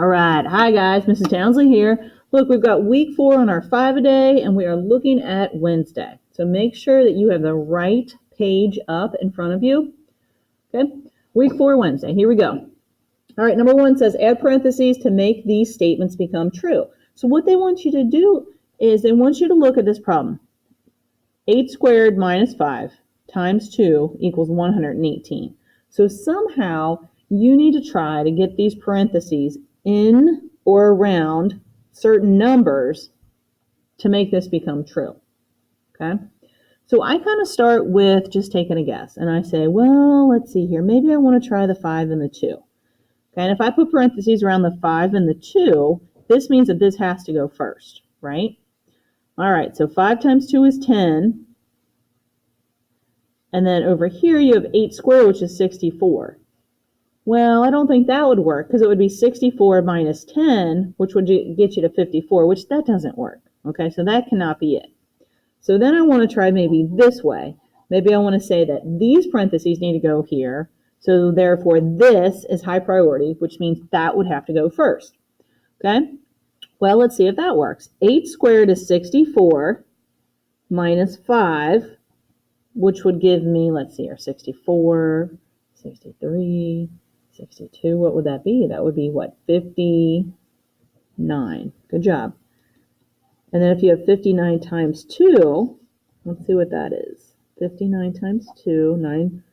All right. Hi, guys. Mrs. Townsley here. Look, we've got week 4 on our 5-a-day, and we are looking at Wednesday. So make sure that you have the right page up in front of you. Okay. Week 4, Wednesday. Here we go. All right. Number 1 says add parentheses to make these statements become true. So what they want you to do is they want you to look at this problem. 8 squared minus 5 times 2 equals 118. So somehow you need to try to get these parentheses in or around certain numbers to make this become true. Okay? So I kind of start with just taking a guess. And I say, well, let's see here. Maybe I want to try the 5 and the 2. Okay, and if I put parentheses around the 5 and the 2, this means that this has to go first, right? All right, so 5 times 2 is 10. And then over here you have 8 squared, which is 64. Well, I don't think that would work because it would be 64 minus 10, which would get you to 54, which that doesn't work. Okay, so that cannot be it. So then I want to try maybe this way. Maybe I want to say that these parentheses need to go here. So therefore this is high priority, which means that would have to go first. Okay, well, let's see if that works. 8 squared is 64 minus 5, which would give me, let's see here, 64, 63, 62. What would that be? That would be what? 59. Good job. And then if you have 59 times 2, let's see what that is. 59 times 2, 9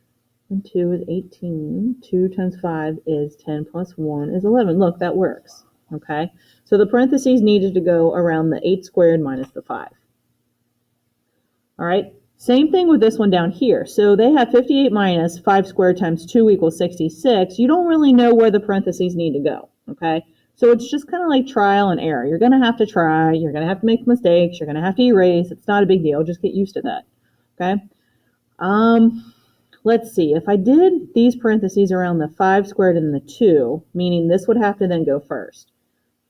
and 2 is 18. 2 times 5 is 10 plus 1 is 11. Look, that works. Okay? So the parentheses needed to go around the 8 squared minus the 5. All right? Same thing with this one down here. So they have 58 minus 5 squared times 2 equals 66. You don't really know where the parentheses need to go, okay? So it's just kind of like trial and error. You're going to have to try. You're going to have to make mistakes. You're going to have to erase. It's not a big deal. Just get used to that, okay? Let's see. If I did these parentheses around the 5 squared and the 2, meaning this would have to then go first.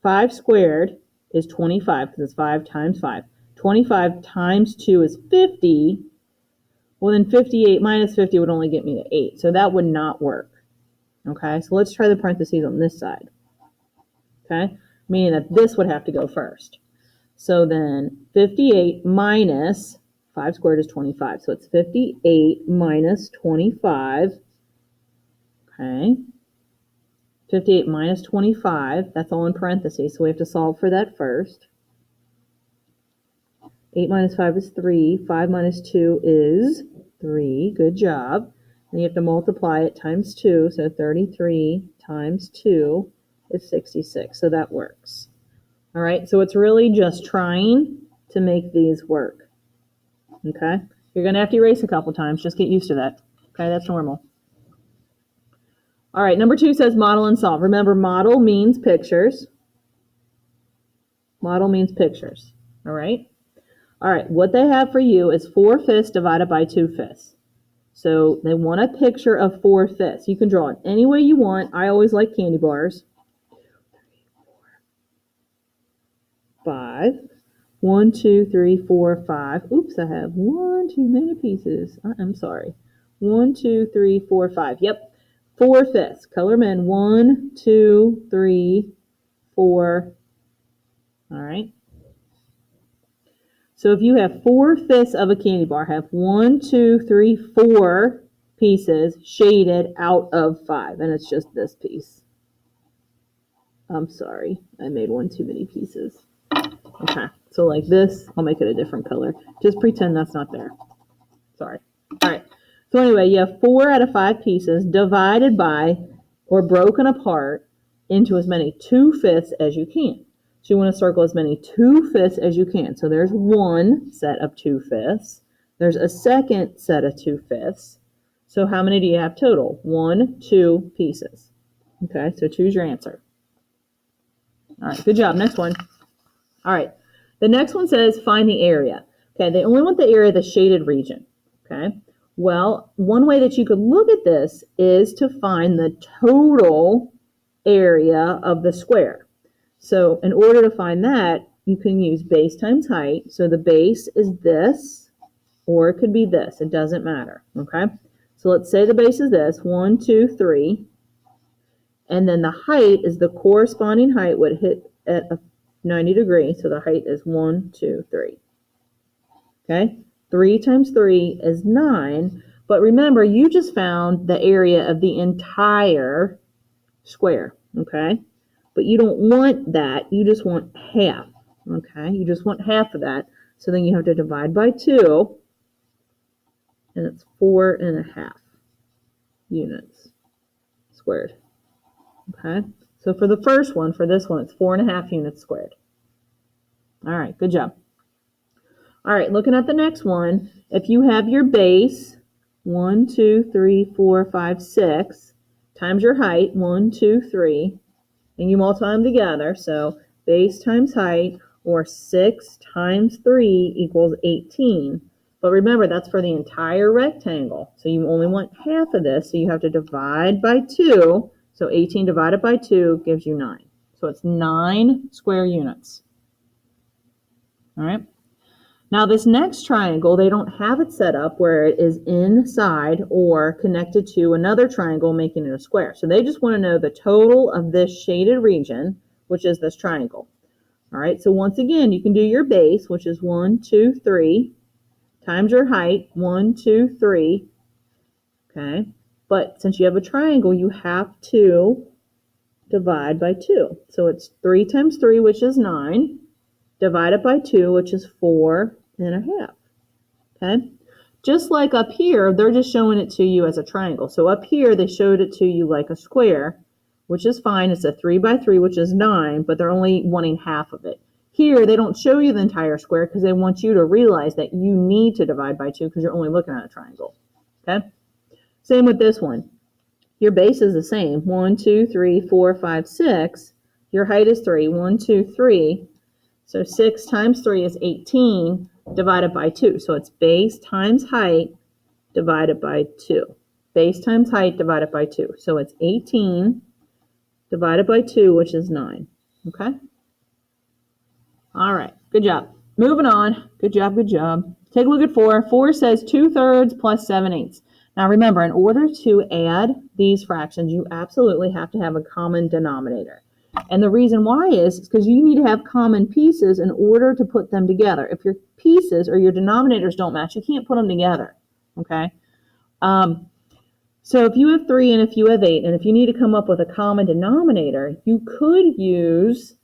5 squared is 25 because it's 5 times 5. 25 times 2 is 50. Well, then 58 minus 50 would only get me to 8. So that would not work. Okay, so let's try the parentheses on this side. Okay, meaning that this would have to go first. So then 58 minus 5 squared is 25. So it's 58 minus 25. Okay, 58 minus 25. That's all in parentheses. So we have to solve for that first. 8 minus 5 is 3. 5 minus 2 is 3. Good job. And you have to multiply it times 2. So 33 times 2 is 66. So that works. All right. So it's really just trying to make these work. Okay. You're going to have to erase a couple times. Just get used to that. Okay. That's normal. All right. Number 2 says model and solve. Remember, model means pictures. Model means pictures. All right. All right, what they have for you is 4/5 divided by 2/5. So they want a picture of 4/5. You can draw it any way you want. I always like candy bars. 5. 1, 2, 3, 4, 5. Oops, I have one too many pieces. I'm sorry. 1, 2, 3, 4, 5. Yep, 4/5. Color them in. 1, 2, 3, 4. All right. So if you have 4/5 of a candy bar, have 1, 2, 3, 4 pieces shaded out of 5, and it's just this piece. I'm sorry, I made one too many pieces. Okay, so like this, I'll make it a different color. Just pretend that's not there. Sorry. All right, so anyway, you have 4 out of 5 pieces divided by or broken apart into as many 2/5 as you can. So you want to circle as many 2/5 as you can. So there's one set of 2/5. There's a second set of 2/5. So how many do you have total? 1, 2 pieces. Okay, so choose your answer. All right, good job. Next one. All right, the next one says find the area. Okay, they only want the area, the shaded region. Okay, well, one way that you could look at this is to find the total area of the square. So in order to find that, you can use base times height. So the base is this, or it could be this. It doesn't matter, okay? So let's say the base is this, 1, 2, 3. And then the height is the corresponding height would hit at a 90 degrees. So the height is 1, 2, 3. Okay? 3 times 3 is 9. But remember, you just found the area of the entire square. Okay? But you don't want that. You just want half. Okay? You just want half of that. So then you have to divide by 2. And it's 4.5 units squared. Okay? So for the first one, for this one, it's 4.5 units squared. All right, good job. All right, looking at the next one, if you have your base, 1, 2, 3, 4, 5, 6, times your height, 1, 2, 3, and you multiply them together, so base times height, or 6 times 3 equals 18. But remember, that's for the entire rectangle, so you only want half of this, so you have to divide by 2, so 18 divided by 2 gives you 9. So it's 9 square units. All right. Now this next triangle, they don't have it set up where it is inside or connected to another triangle making it a square. So they just want to know the total of this shaded region, which is this triangle. All right, so once again, you can do your base, which is 1, 2, 3, times your height, 1, 2, 3. Okay, but since you have a triangle, you have to divide by 2. So it's 3 times 3, which is 9. Divided by 2, which is 4.5. Okay? Just like up here, they're just showing it to you as a triangle. So up here, they showed it to you like a square, which is fine. It's a 3 by 3, which is 9, but they're only wanting half of it. Here, they don't show you the entire square because they want you to realize that you need to divide by 2 because you're only looking at a triangle. Okay? Same with this one. Your base is the same. 1, 2, 3, 4, 5, 6. Your height is 3. 1, 2, 3. So 6 times 3 is 18 divided by 2. So it's base times height divided by 2. Base times height divided by 2. So it's 18 divided by 2, which is 9. Okay? All right. Good job. Moving on. Good job, good job. Take a look at 4. 4 says 2/3 plus 7/8. Now remember, in order to add these fractions, you absolutely have to have a common denominator. And the reason why is because you need to have common pieces in order to put them together. If your pieces or your denominators don't match, you can't put them together. Okay? So if you have 3 and if you have 8, and if you need to come up with a common denominator, you could use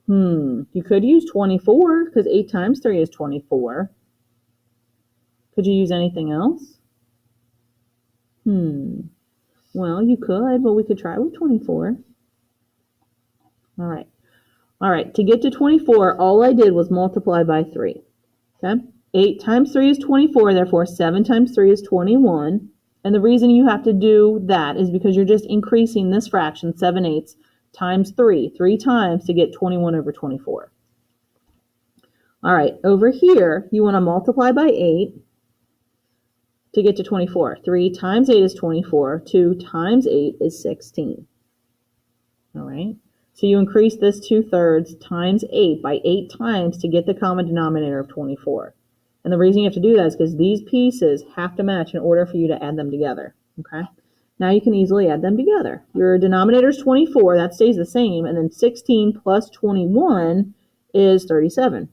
24 because 8 times 3 is 24. Could you use anything else? Well, you could, but we could try with 24. All right, to get to 24, all I did was multiply by 3. Okay? 8 times 3 is 24, therefore 7 times 3 is 21. And the reason you have to do that is because you're just increasing this fraction, 7/8, times 3 times to get 21 over 24. All right, over here, you want to multiply by 8 to get to 24. 3 times 8 is 24. 2 times 8 is 16. All right? So you increase this 2/3 times 8 by 8 times to get the common denominator of 24. And the reason you have to do that is because these pieces have to match in order for you to add them together. Okay? Now you can easily add them together. Your denominator is 24. That stays the same. And then 16 plus 21 is 37.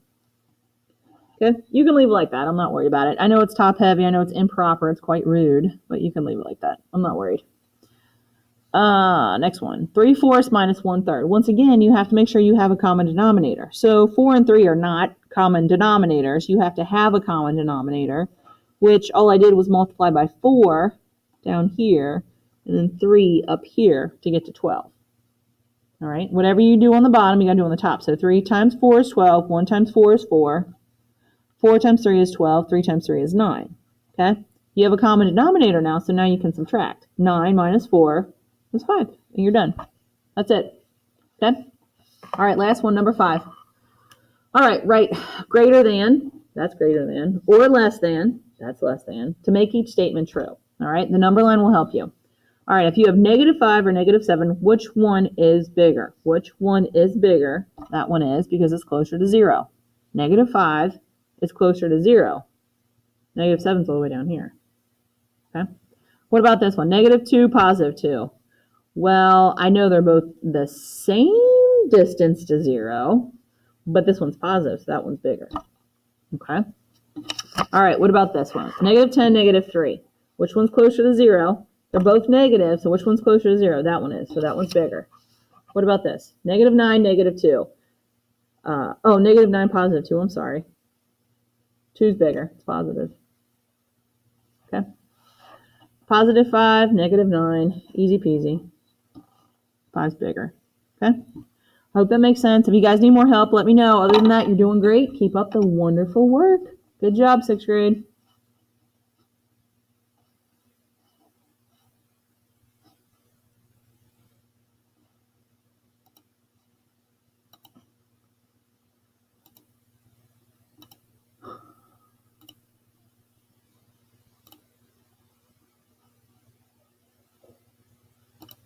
Okay? You can leave it like that. I'm not worried about it. I know it's top heavy. I know it's improper. It's quite rude. But you can leave it like that. I'm not worried. Next one. 3/4 minus 1/3. Once again, you have to make sure you have a common denominator. So 4 and 3 are not common denominators. You have to have a common denominator, which all I did was multiply by 4 down here and then 3 up here to get to 12. All right. Whatever you do on the bottom, you got to do on the top. So 3 times 4 is 12. 1 times 4 is 4. 4 times 3 is 12. 3 times 3 is 9. Okay. You have a common denominator now, so now you can subtract. 9 minus 4 is 5, and you're done. That's it. Okay? All right, last one, number 5. All right, write greater than, that's greater than, or less than, that's less than, to make each statement true. All right, the number line will help you. All right, if you have -5 or -7, which one is bigger? Which one is bigger? That one is because it's closer to 0. -5 is closer to 0. -7 is all the way down here. Okay? What about this one? -2, +2. Well, I know they're both the same distance to 0, but this one's positive, so that one's bigger. Okay? All right, what about this one? Negative 10, negative 3. Which one's closer to 0? They're both negative, so which one's closer to 0? That one is, so that one's bigger. What about this? Negative 9, negative 2. Negative 9, positive 2. I'm sorry. 2's bigger. It's positive. Okay. Positive 5, negative 9. Easy peasy. 5's bigger. Okay. Hope that makes sense. If you guys need more help, let me know. Other than that, you're doing great. Keep up the wonderful work. Good job, 6th grade.